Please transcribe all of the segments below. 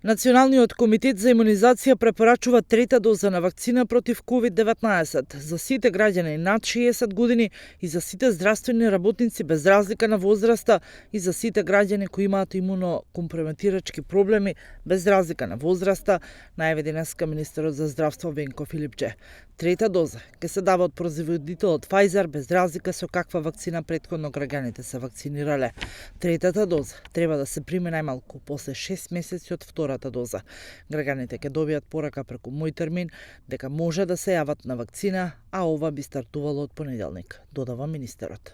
Националниот комитет за имунизација препорачува трета доза на вакцина против COVID-19 за сите граѓани над 60 години и за сите здравствени работници без разлика на возраста и за сите граѓани кои имаат имунокомпрометирачки проблеми без разлика на возраста, најави денеска министерот за здравство Венко Филипче. Трета доза ќе се дава од производителот Pfizer без разлика со каква вакцина претходно граѓаните се вакцинирале. Третата доза треба да се приме најмалку после 6 месеци од втората доза. Граѓаните ќе добијат порака преку мој термин дека може да се јават на вакцина, а ова би стартувало од понеделник, додава министерот.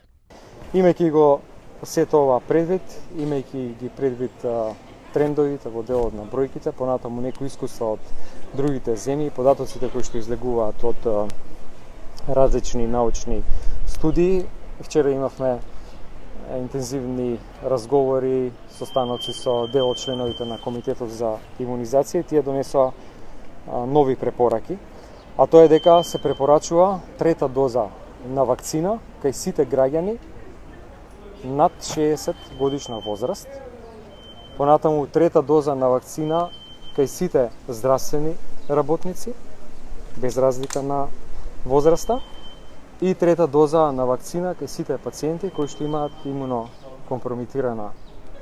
Имајќи го сето ова предвид, имајќи ги предвид трендовите во делот на бројките, понатаму некои искуства од другите земји, податоците кои што излегуваат од различни научни студии. Вчера имавме интензивни разговори, состаноци со дел од членовите на Комитетот за имунизација, тие донесоа нови препораки, а тоа е дека се препорачува трета доза на вакцина кај сите граѓани над 60 годишна возраст. Понатаму трета доза на вакцина кај сите здравствени работници без разлика на возраста и трета доза на вакцина кај сите пациенти кои што имаат имунокомпрометирана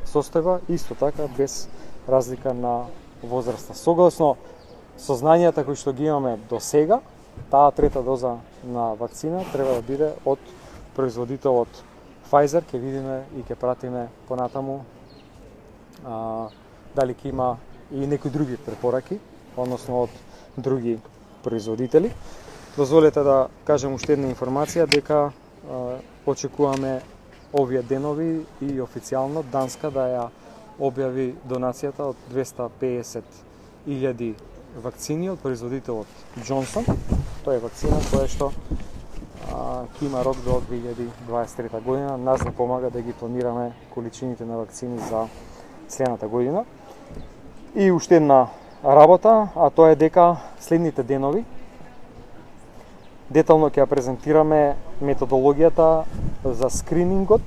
состојба, исто така без разлика на возраста. Согласно сознанијата кои што ги имаме до сега, таа трета доза на вакцина треба да биде од производителот Pfizer. Ќе видиме и ќе пратиме понатаму дали ќе има и некои други препораки, односно од други производители. Дозволете да кажем уште една информација дека очекуваме овие денови и официјално Данска да ја објави донацијата од 250.000 вакцини од производителот Джонсон. Тоа е вакцина која што ќе има рок до 2023 година. Нас не помага да ги планираме количините на вакцини за следната година. И уште една работа, а тоа е дека следните денови детално ќе ја презентираме методологијата за скринингот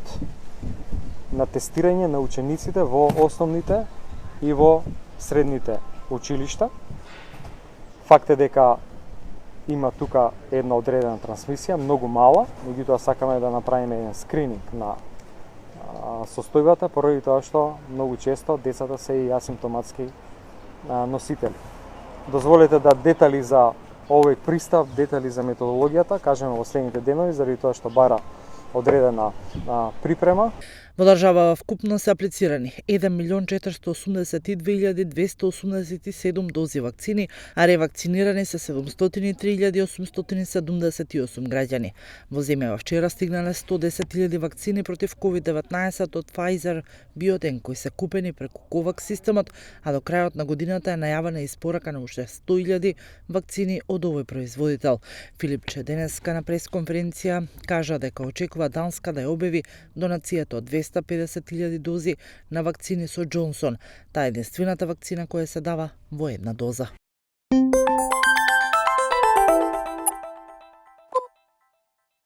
на тестирање на учениците во основните и во средните училишта. Факт е дека има тука една одредена трансмисија, многу мала, меѓутоа сакаме да направиме еден скрининг на состојбата, поради тоа што многу често децата се и асимптоматски носители. Дозволете да детали за овој пристап, детали за методологијата, кажеме во следните денови, заради тоа што бара одредена припрема. Во држава вкупно се аплицирани 1.482.287 дози вакцини, а ревакцинирани се 703.878 граѓани. Во земјава вчера стигнале 110.000 вакцини против COVID-19 од Pfizer BioNTech кои се купени преку COVAX системот, а до крајот на годината е најавена испорака на уште 100.000 вакцини од овој производител. Филипче денеска на пресконференција кажа дека очекува Данска да ја објави донацијата од 250.000 дози на вакцини со Джонсон. Таа е единствената вакцина која се дава во една доза.